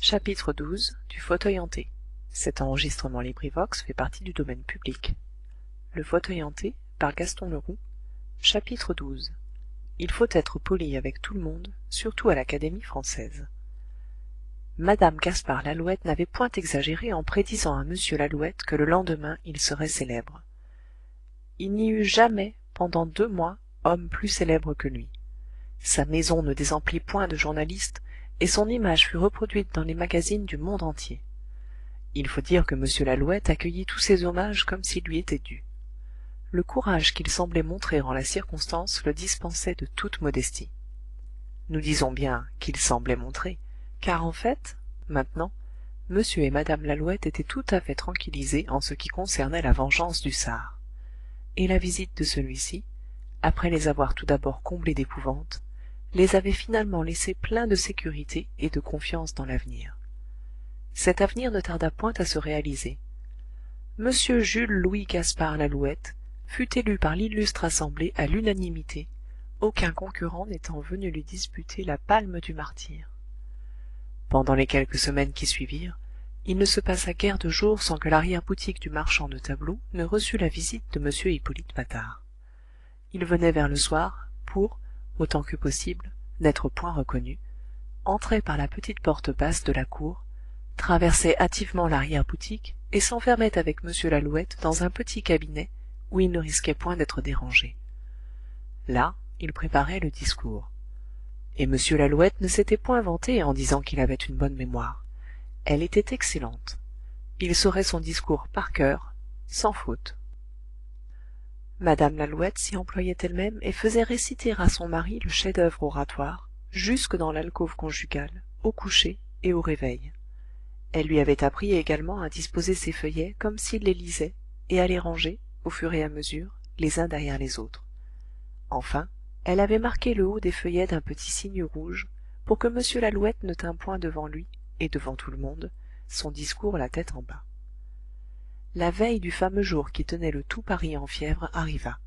Chapitre XII du fauteuil hanté. Le fauteuil hanté par Gaston Leroux. Chapitre XII. Il faut être poli avec tout le monde, surtout à l'Académie française. Madame Gaspard Lalouette n'avait point exagéré en prédisant à monsieur Lalouette que le lendemain il serait célèbre. Il n'y eut jamais, pendant 2 mois, homme plus célèbre que lui. Sa maison ne désemplit point de journalistes, et son image fut reproduite dans les magazines du monde entier. Il faut dire que monsieur Lalouette accueillit tous ces hommages comme s'ils lui étaient dus. Le courage qu'il semblait montrer en la circonstance le dispensait de toute modestie. Nous disons bien qu'il semblait montrer, car en fait, maintenant, monsieur et madame Lalouette étaient tout à fait tranquillisés en ce qui concernait la vengeance du sâr. Et la visite de celui-ci, après les avoir tout d'abord comblés d'épouvante, les avait finalement laissés pleins de sécurité et de confiance dans l'avenir. Cet avenir ne tarda point à se réaliser. Monsieur Jules Louis Gaspard Lalouette fut élu par l'illustre assemblée à l'unanimité, aucun concurrent n'étant venu lui disputer la palme du martyre. Pendant les quelques semaines qui suivirent, il ne se passa guère de jours sans que l'arrière-boutique du marchand de tableaux ne reçût la visite de m Hippolyte Patard. Il venait vers le soir pour, autant que possible, n'être point reconnu, entrait par la petite porte basse de la cour, traversait hâtivement l'arrière-boutique et s'enfermait avec m Lalouette dans un petit cabinet où il ne risquait point d'être dérangé. Là, il préparait le discours. Et m Lalouette ne s'était point vanté en disant qu'il avait une bonne mémoire. Elle était excellente. Il saurait son discours par cœur, sans faute. Madame Lalouette s'y employait elle-même et faisait réciter à son mari le chef-d'œuvre oratoire, jusque dans l'alcôve conjugale, au coucher et au réveil. Elle lui avait appris également à disposer ses feuillets comme s'il les lisait, et à les ranger, au fur et à mesure, les uns derrière les autres. Enfin, elle avait marqué le haut des feuillets d'un petit signe rouge, pour que m Lalouette ne tînt point devant lui, et devant tout le monde, son discours la tête en bas. La veille du fameux jour qui tenait le tout Paris en fièvre arriva.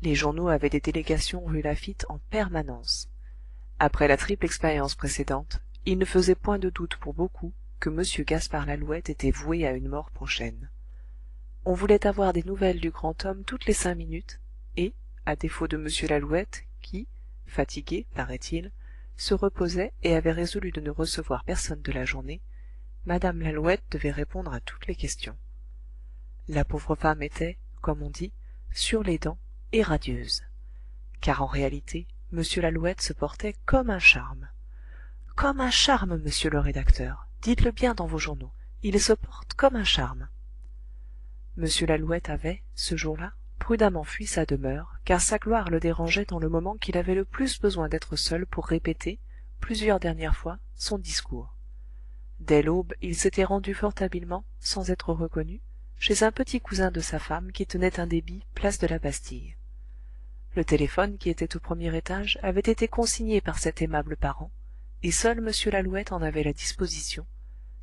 Les journaux avaient des délégations rue Laffitte en permanence. Après la triple expérience précédente, il ne faisait point de doute pour beaucoup que m Gaspard Lalouette était voué à une mort prochaine. On voulait avoir des nouvelles du grand homme toutes les 5 minutes, et, à défaut de m Lalouette, qui, fatigué, paraît-il, se reposait et avait résolu de ne recevoir personne de la journée, madame Lalouette devait répondre à toutes les questions. La pauvre femme était, comme on dit, sur les dents et radieuse. Car en réalité, m Lalouette se portait comme un charme. Comme un charme, monsieur le rédacteur, dites-le bien dans vos journaux, il se porte comme un charme. M Lalouette avait, ce jour-là, prudemment fui sa demeure, car sa gloire le dérangeait dans le moment qu'il avait le plus besoin d'être seul pour répéter, plusieurs dernières fois, son discours. Dès l'aube, il s'était rendu fort habilement, sans être reconnu, chez un petit cousin de sa femme qui tenait un débit place de la Bastille. Le téléphone qui était au premier étage avait été consigné par cet aimable parent, et seul m Lalouette en avait la disposition,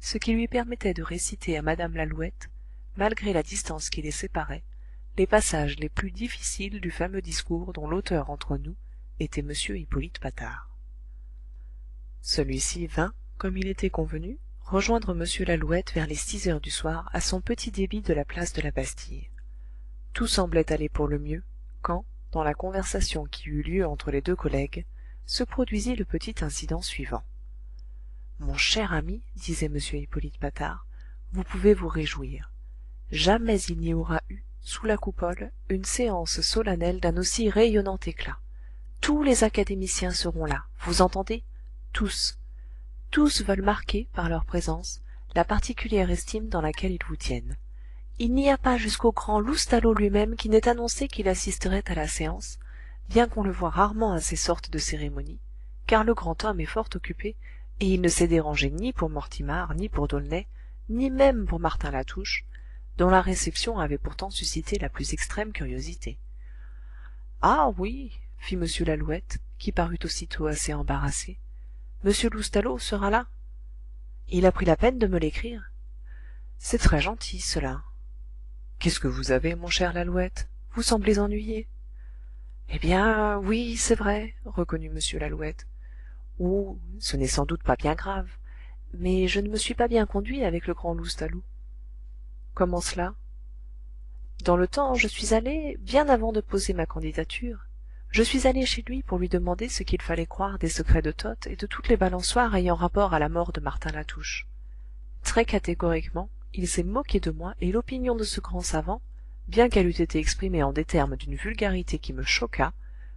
ce qui lui permettait de réciter à madame Lalouette, malgré la distance qui les séparait, les passages les plus difficiles du fameux discours dont l'auteur entre nous était m Hippolyte Patard. Celui-ci vint, comme il était convenu, rejoindre m Lalouette vers les 6 heures du soir à son petit débit de la place de la Bastille. Tout semblait aller pour le mieux, quand, dans la conversation qui eut lieu entre les 2 collègues, se produisit le petit incident suivant. Mon cher ami, disait m Hippolyte Patard, vous pouvez vous réjouir. Jamais il n'y aura eu, sous la coupole, une séance solennelle d'un aussi rayonnant éclat. Tous les académiciens seront là, vous entendez? Tous. Tous veulent marquer, par leur présence, la particulière estime dans laquelle ils vous tiennent. Il n'y a pas jusqu'au grand Loustalot lui-même qui n'ait annoncé qu'il assisterait à la séance, bien qu'on le voie rarement à ces sortes de cérémonies, car le grand homme est fort occupé, et il ne s'est dérangé ni pour Mortimar, ni pour D'aulnay, ni même pour Martin Latouche, dont la réception avait pourtant suscité la plus extrême curiosité. « Ah oui, fit m Lalouette, qui parut aussitôt assez embarrassé, m Loustalot sera là. Il a pris la peine de me l'écrire. C'est très gentil, cela. Qu'est-ce que vous avez, mon cher Lalouette? Vous semblez ennuyé. Eh bien, oui, c'est vrai, reconnut m Lalouette. Oh, ce n'est sans doute pas bien grave, mais je ne me suis pas bien conduit avec le grand Loustalot. Comment cela? Dans le temps, je suis allé, bien avant de poser ma candidature, je suis allé chez lui pour lui demander ce qu'il fallait croire des secrets de Toth et de toutes les balançoires ayant rapport à la mort de Martin Latouche. Très catégoriquement, il s'est moqué de moi, et l'opinion de ce grand savant, bien qu'elle eût été exprimée en des termes d'une vulgarité qui me choqua,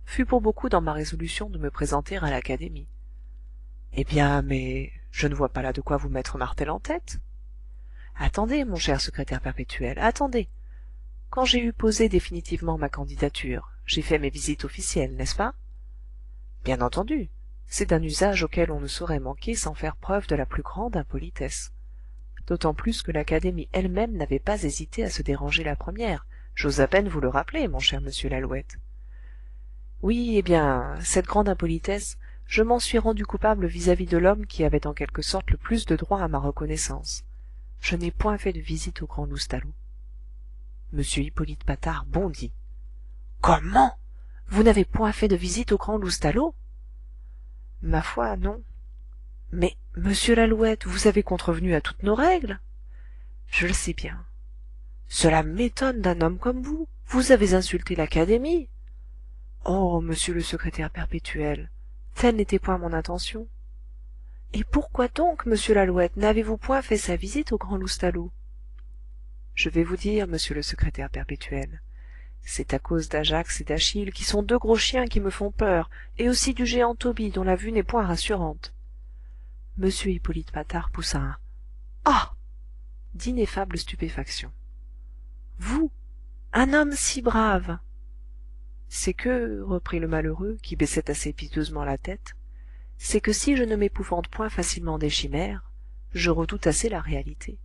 fut pour beaucoup dans ma résolution de me présenter à l'Académie. Eh bien, mais je ne vois pas là de quoi vous mettre martel en tête. Attendez, mon cher secrétaire perpétuel, attendez. Quand j'ai eu posé définitivement ma candidature, j'ai fait mes visites officielles, n'est-ce pas? Bien entendu, c'est d'un usage auquel on ne saurait manquer sans faire preuve de la plus grande impolitesse. D'autant plus que l'Académie elle-même n'avait pas hésité à se déranger la première. J'ose à peine vous le rappeler, mon cher monsieur Lalouette. Oui, eh bien, cette grande impolitesse, je m'en suis rendu coupable vis-à-vis de l'homme qui avait en quelque sorte le plus de droit à ma reconnaissance. Je n'ai point fait de visite au grand Loustalot. Monsieur Hippolyte Patard bondit. Comment? Vous n'avez point fait de visite au grand Loustalot? Ma foi, non. Mais, monsieur Lalouette, vous avez contrevenu à toutes nos règles. Je le sais bien. Cela m'étonne d'un homme comme vous. Vous avez insulté l'Académie. Oh, monsieur le secrétaire perpétuel, telle n'était point mon intention. Et pourquoi donc, monsieur Lalouette, n'avez-vous point fait sa visite au grand Loustalot? Je vais vous dire, monsieur le secrétaire perpétuel, c'est à cause d'Ajax et d'Achille, qui sont deux gros chiens qui me font peur, et aussi du géant Tobie, dont la vue n'est point rassurante. Monsieur Hippolyte Patard poussa un « Ah !» d'ineffable stupéfaction. Vous, un homme si brave! C'est que, reprit le malheureux, qui baissait assez piteusement la tête, c'est que si je ne m'épouvante point facilement des chimères, je redoute assez la réalité.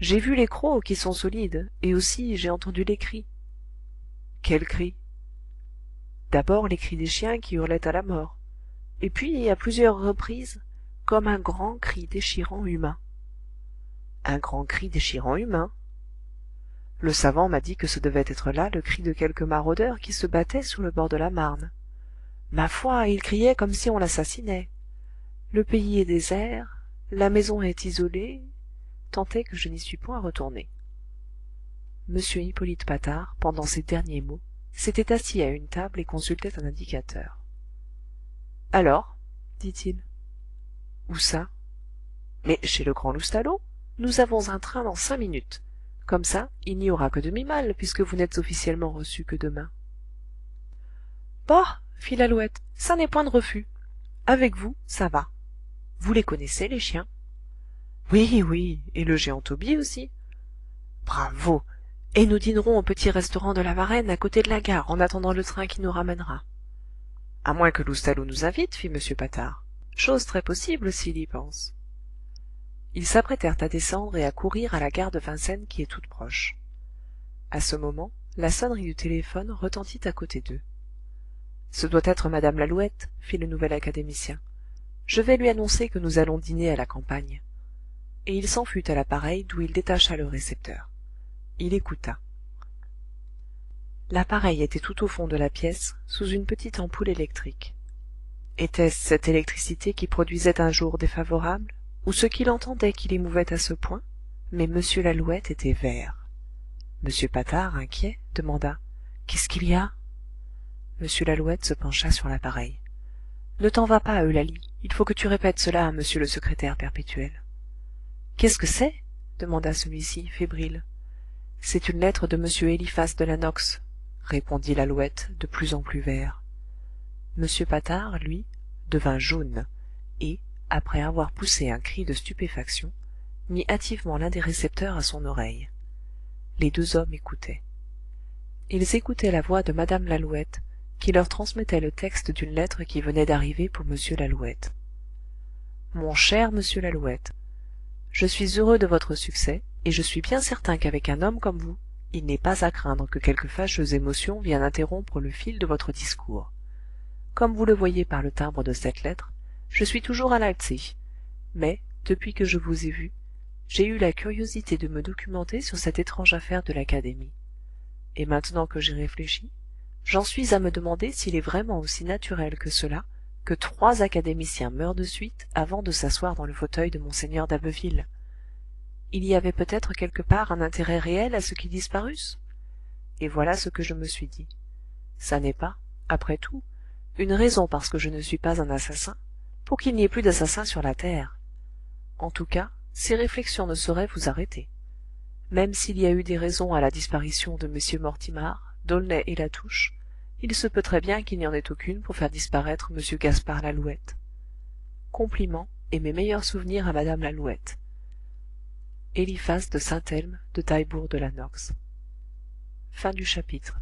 J'ai vu les crocs qui sont solides, et aussi j'ai entendu les cris. Quels cris? D'abord les cris des chiens qui hurlaient à la mort, et puis, à plusieurs reprises, comme un grand cri déchirant humain. Un grand cri déchirant humain? Le savant m'a dit que ce devait être là le cri de quelque maraudeur qui se battait sur le bord de la Marne. Ma foi, il criait comme si on l'assassinait. Le pays est désert, la maison est isolée, tant est que je n'y suis point retourné. Monsieur Hippolyte Patard, pendant ces derniers mots, s'était assis à une table et consultait un indicateur. Alors, dit-il. Où ça? Mais chez le grand Loustalot. Nous avons un train dans 5 minutes. Comme ça, il n'y aura que demi-mal, puisque vous n'êtes officiellement reçu que demain. Bah, fit Lalouette, ça n'est point de refus. Avec vous, ça va. Vous les connaissez, les chiens? Oui, oui, et le géant Tobie aussi. Bravo! Et nous dînerons au petit restaurant de la Varenne, à côté de la gare, en attendant le train qui nous ramènera. À moins que Loustalot nous invite, fit M. Patard. Chose très possible, s'il y pense. Ils s'apprêtèrent à descendre et à courir à la gare de Vincennes qui est toute proche. À ce moment, la sonnerie du téléphone retentit à côté d'eux. Ce doit être madame Lalouette, fit le nouvel académicien. Je vais lui annoncer que nous allons dîner à la campagne. Et il s'en fut à l'appareil d'où il détacha le récepteur. Il écouta. L'appareil était tout au fond de la pièce, sous une petite ampoule électrique. Était-ce cette électricité qui produisait un jour défavorable, ou ce qu'il entendait qui l'émouvait à ce point? Mais M. Lalouette était vert. M. Patard, inquiet, demanda « Qu'est-ce qu'il y a ?» M. Lalouette se pencha sur l'appareil. « Ne t'en va pas, Eulalie, il faut que tu répètes cela à monsieur le secrétaire perpétuel. »« Qu'est-ce que c'est ?» demanda celui-ci, fébrile. « C'est une lettre de M. Eliphas de la Nox, » répondit Lalouette, de plus en plus vert. M. Patard, lui, devint jaune, et, après avoir poussé un cri de stupéfaction, mit hâtivement l'un des récepteurs à son oreille. Les deux hommes écoutaient. Ils écoutaient la voix de madame Lalouette, qui leur transmettait le texte d'une lettre qui venait d'arriver pour M. Lalouette. « Mon cher monsieur Lalouette, je suis heureux de votre succès, et je suis bien certain qu'avec un homme comme vous, il n'est pas à craindre que quelque fâcheuse émotion vienne interrompre le fil de votre discours. Comme vous le voyez par le timbre de cette lettre, je suis toujours à Leipzig, mais, depuis que je vous ai vu, j'ai eu la curiosité de me documenter sur cette étrange affaire de l'Académie. Et maintenant que j'ai réfléchi, j'en suis à me demander s'il est vraiment aussi naturel que cela que 3 académiciens meurent de suite avant de s'asseoir dans le fauteuil de monseigneur d'abbeville. Il y avait peut-être quelque part un intérêt réel à ce qu'ils disparussent? Et voilà ce que je me suis dit. Ça n'est pas, après tout, une raison parce que je ne suis pas un assassin, pour qu'il n'y ait plus d'assassins sur la terre. En tout cas, ces réflexions ne sauraient vous arrêter. Même s'il y a eu des raisons à la disparition de mm Mortimar, d'Aulnay et Latouche, il se peut très bien qu'il n'y en ait aucune pour faire disparaître m Gaspard Lalouette. Compliments et mes meilleurs souvenirs à madame Lalouette. Eliphas de Saint-Elme de Taillebourg de la Nox. Fin du chapitre.